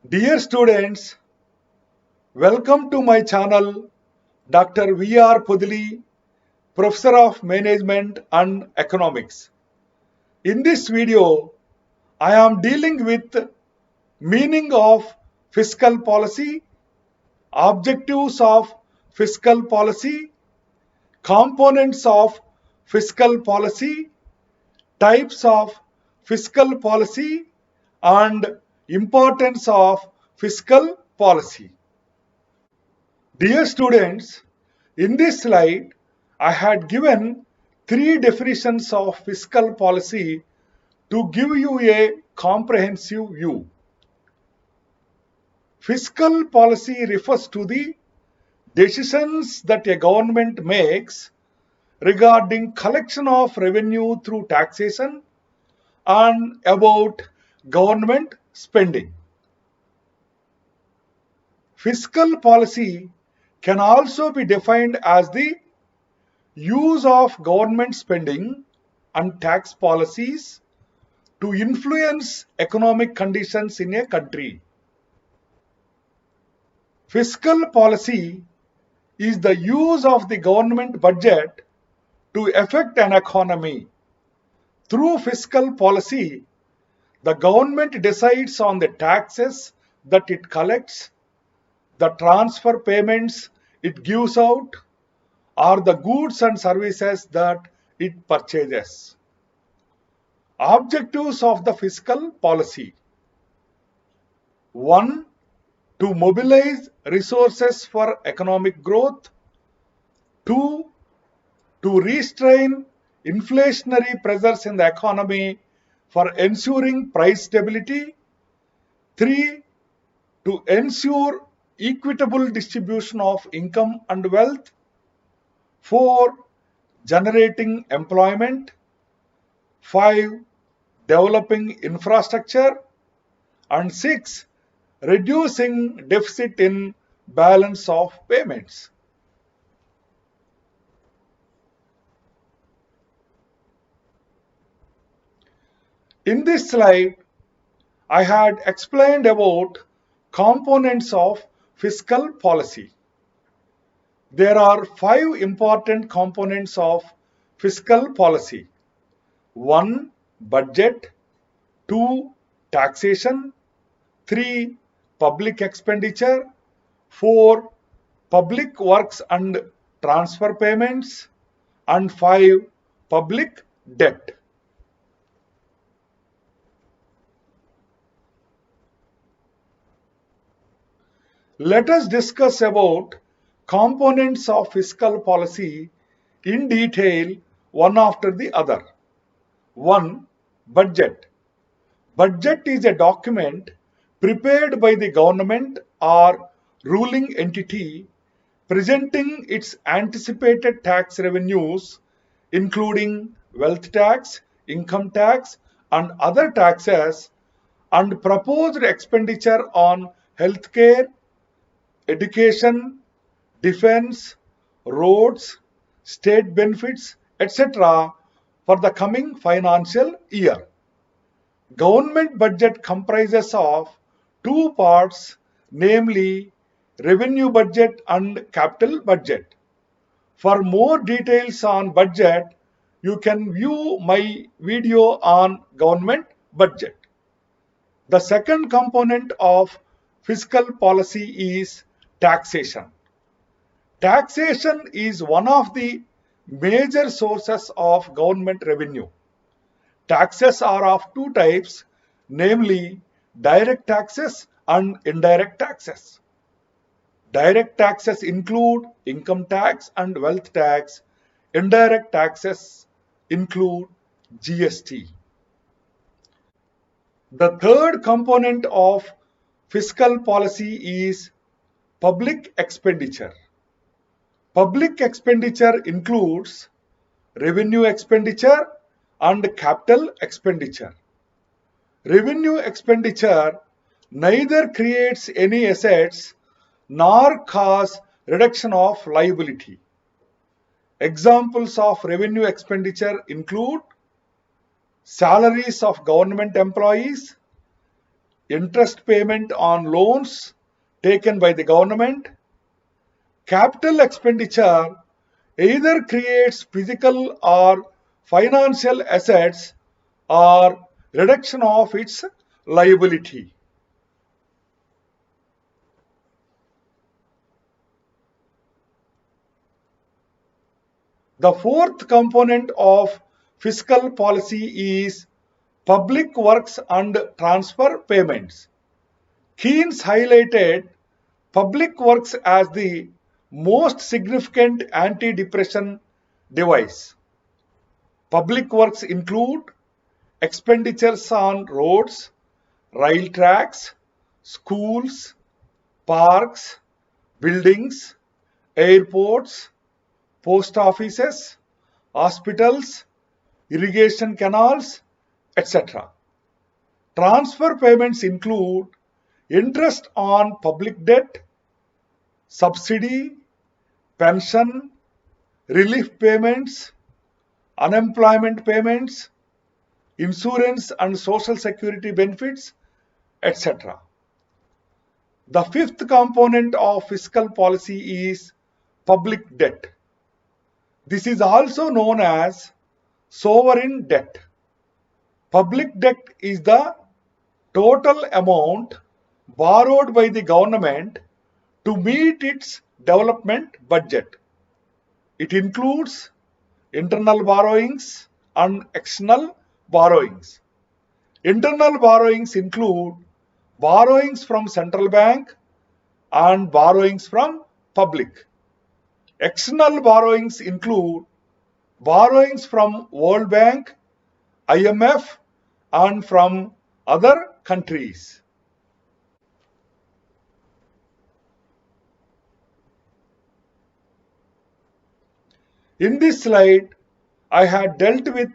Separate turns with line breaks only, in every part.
Dear students, welcome to my channel, Dr. V.R. Pudili, Professor of Management and Economics. In this video, I am dealing with meaning of fiscal policy, objectives of fiscal policy, components of fiscal policy, types of fiscal policy, and importance of fiscal policy. Dear students, in this slide, I had given three definitions of fiscal policy to give you a comprehensive view. Fiscal policy refers to the decisions that a government makes regarding collection of revenue through taxation and about government spending. Fiscal policy can also be defined as the use of government spending and tax policies to influence economic conditions in a country. Fiscal policy is the use of the government budget to affect an economy. Through fiscal policy, the government decides on the taxes that it collects, the transfer payments it gives out, or the goods and services that it purchases. Objectives of the fiscal policy: 1. To mobilize resources for economic growth. 2. To restrain inflationary pressures in the economy for ensuring price stability. 3. To ensure equitable distribution of income and wealth. 4. Generating employment. 5. Developing infrastructure. And 6. Reducing deficit in balance of payments. In this slide, I had explained about components of fiscal policy. There are 5 important components of fiscal policy. 1. Budget. 2. Taxation. 3. Public expenditure. 4. Public works and transfer payments. And 5. Public debt. Let us discuss about components of fiscal policy in detail, one after the other. 1. Budget. Budget is a document prepared by the government or ruling entity presenting its anticipated tax revenues, including wealth tax, income tax, and other taxes, and proposed expenditure on healthcare, education, defense, roads, state benefits, etc. for the coming financial year. Government budget comprises of two parts, namely revenue budget and capital budget. For more details on budget, you can view my video on government budget. The second component of fiscal policy is taxation. Taxation is one of the major sources of government revenue. Taxes are of two types, namely direct taxes and indirect taxes. Direct taxes include income tax and wealth tax. Indirect taxes include GST. The third component of fiscal policy is public expenditure. Public expenditure includes revenue expenditure and capital expenditure. Revenue expenditure neither creates any assets nor cause reduction of liability. Examples of revenue expenditure include salaries of government employees, interest payment on loans taken by the government. Capital expenditure either creates physical or financial assets or reduction of its liability. The fourth component of fiscal policy is public works and transfer payments. Keynes highlighted public works as the most significant anti-depression device. Public works include expenditures on roads, rail tracks, schools, parks, buildings, airports, post offices, hospitals, irrigation canals, etc. Transfer payments include interest on public debt, subsidy, pension, relief payments, unemployment payments, insurance and social security benefits, etc. The fifth component of fiscal policy is public debt. This is also known as sovereign debt. Public debt is the total amount borrowed by the government to meet its development budget. It includes internal borrowings and external borrowings. Internal borrowings include borrowings from central bank and borrowings from public. External borrowings include borrowings from World Bank, IMF, and from other countries. In this slide, I had dealt with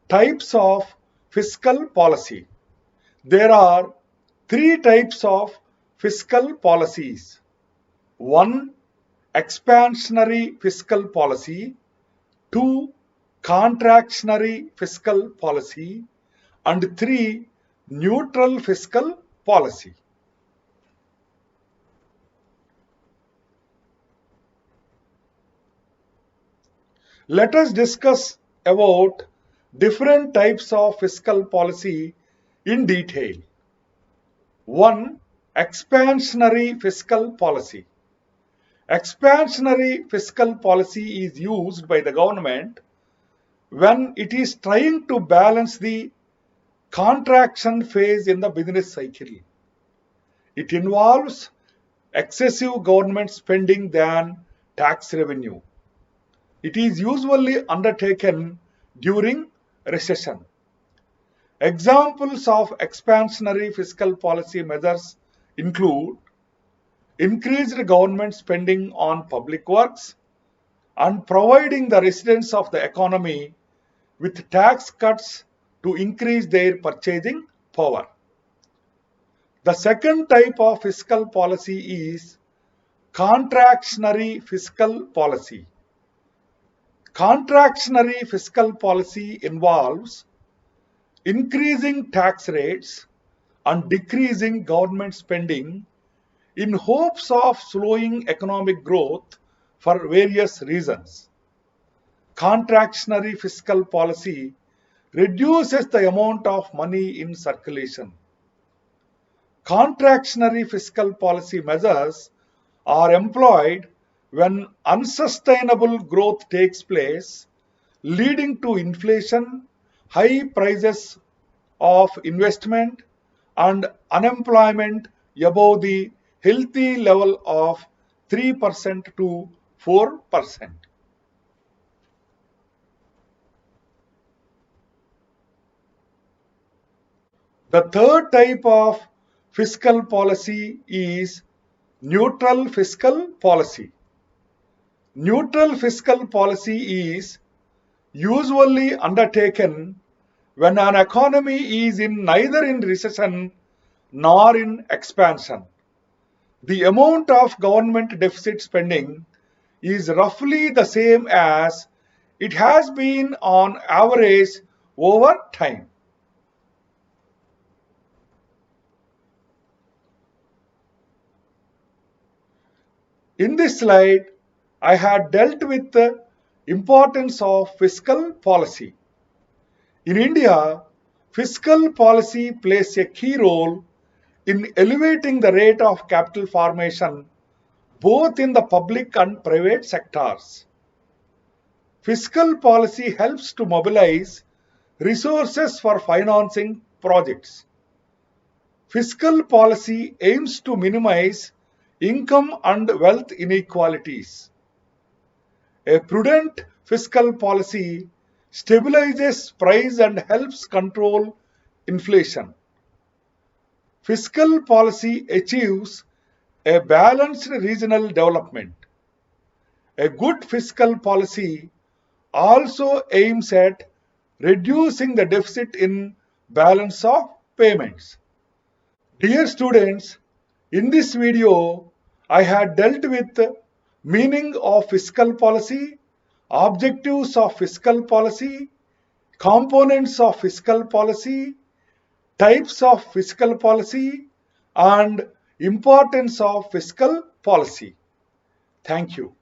types of fiscal policy. There are three types of fiscal policies. 1. Expansionary fiscal policy. 2. Contractionary fiscal policy. And 3. Neutral fiscal policy. Let us discuss about different types of fiscal policy in detail. 1. Expansionary fiscal policy. Expansionary fiscal policy is used by the government when it is trying to balance the contraction phase in the business cycle. It involves excessive government spending than tax revenue. It is usually undertaken during recession. Examples of expansionary fiscal policy measures include increased government spending on public works and providing the residents of the economy with tax cuts to increase their purchasing power. The second type of fiscal policy is contractionary fiscal policy. Contractionary fiscal policy involves increasing tax rates and decreasing government spending in hopes of slowing economic growth for various reasons. Contractionary fiscal policy reduces the amount of money in circulation. Contractionary fiscal policy measures are employed when unsustainable growth takes place, leading to inflation, high prices of investment, and unemployment above the healthy level of 3% to 4%. The third type of fiscal policy is neutral fiscal policy. Neutral fiscal policy is usually undertaken when an economy is neither in recession nor in expansion. The amount of government deficit spending is roughly the same as it has been on average over time. In this slide, I had dealt with the importance of fiscal policy. In India, fiscal policy plays a key role in elevating the rate of capital formation both in the public and private sectors. Fiscal policy helps to mobilize resources for financing projects. Fiscal policy aims to minimize income and wealth inequalities. A prudent fiscal policy stabilizes price and helps control inflation. Fiscal policy achieves a balanced regional development. A good fiscal policy also aims at reducing the deficit in balance of payments. Dear students, in this video, I had dealt with meaning of fiscal policy, objectives of fiscal policy, components of fiscal policy, types of fiscal policy, and importance of fiscal policy. Thank you.